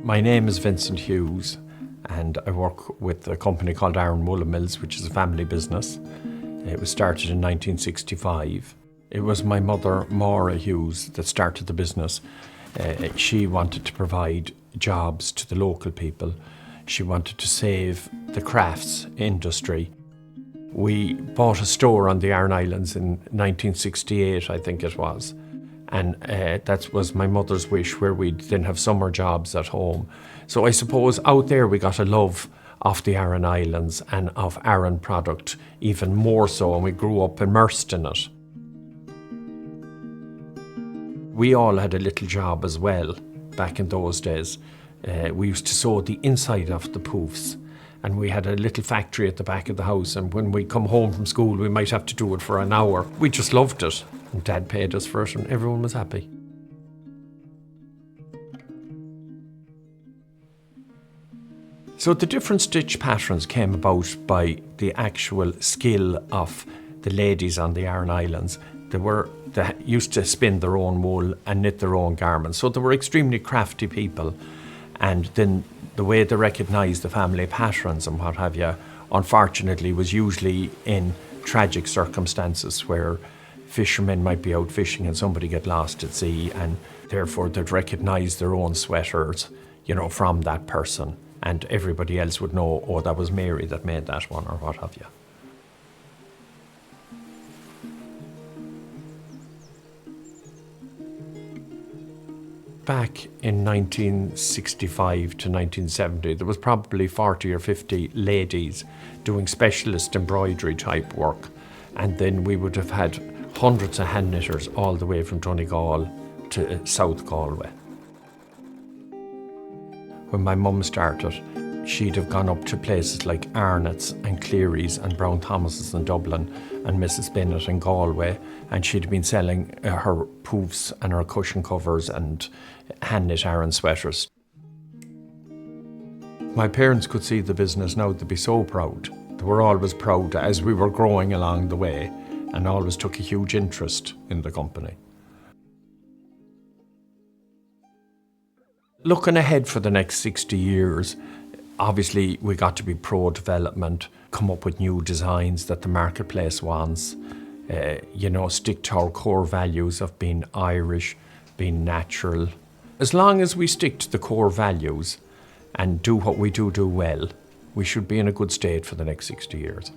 My name is Vincent Hughes and I work with a company called Aran Woollen Mills, which is a family business. It was started in 1965. It was my mother, Maura Hughes, that started the business. She wanted to provide jobs to the local people. She wanted to save the crafts industry. We bought a store on the Aran Islands in 1968, I think it was. And that was my mother's wish, where we'd then have summer jobs at home. So I suppose out there we got a love of the Aran Islands and of Aran product even more so, and we grew up immersed in it. We all had a little job as well back in those days. We used to sew the inside of the poofs, and we had a little factory at the back of the house, and when we come home from school we might have to do it for an hour. We just loved it, and Dad paid us for it and everyone was happy. So the different stitch patterns came about by the actual skill of the ladies on the Aran Islands. They used to spin their own wool and knit their own garments, so they were extremely crafty people. And then the way they recognised the family patterns and what have you, unfortunately, was usually in tragic circumstances where fishermen might be out fishing and somebody get lost at sea, and therefore they'd recognise their own sweaters, from that person, and everybody else would know, oh, that was Mary that made that one, or what have you. Back in 1965 to 1970, there was probably 40 or 50 ladies doing specialist embroidery type work, and then we would have had hundreds of hand knitters all the way from Donegal to South Galway. When my mum started, she'd have gone up to places like Arnott's and Cleary's and Brown Thomas's in Dublin and Mrs. Bennett in Galway, and she'd been selling her poofs and her cushion covers and hand-knit Aran sweaters. My parents could see the business now, they'd be so proud. They were always proud as we were growing along the way, and always took a huge interest in the company. Looking ahead for the next 60 years, obviously we got to be pro-development, come up with new designs that the marketplace wants, stick to our core values of being Irish, being natural. As long as we stick to the core values and do what we do well, we should be in a good state for the next 60 years.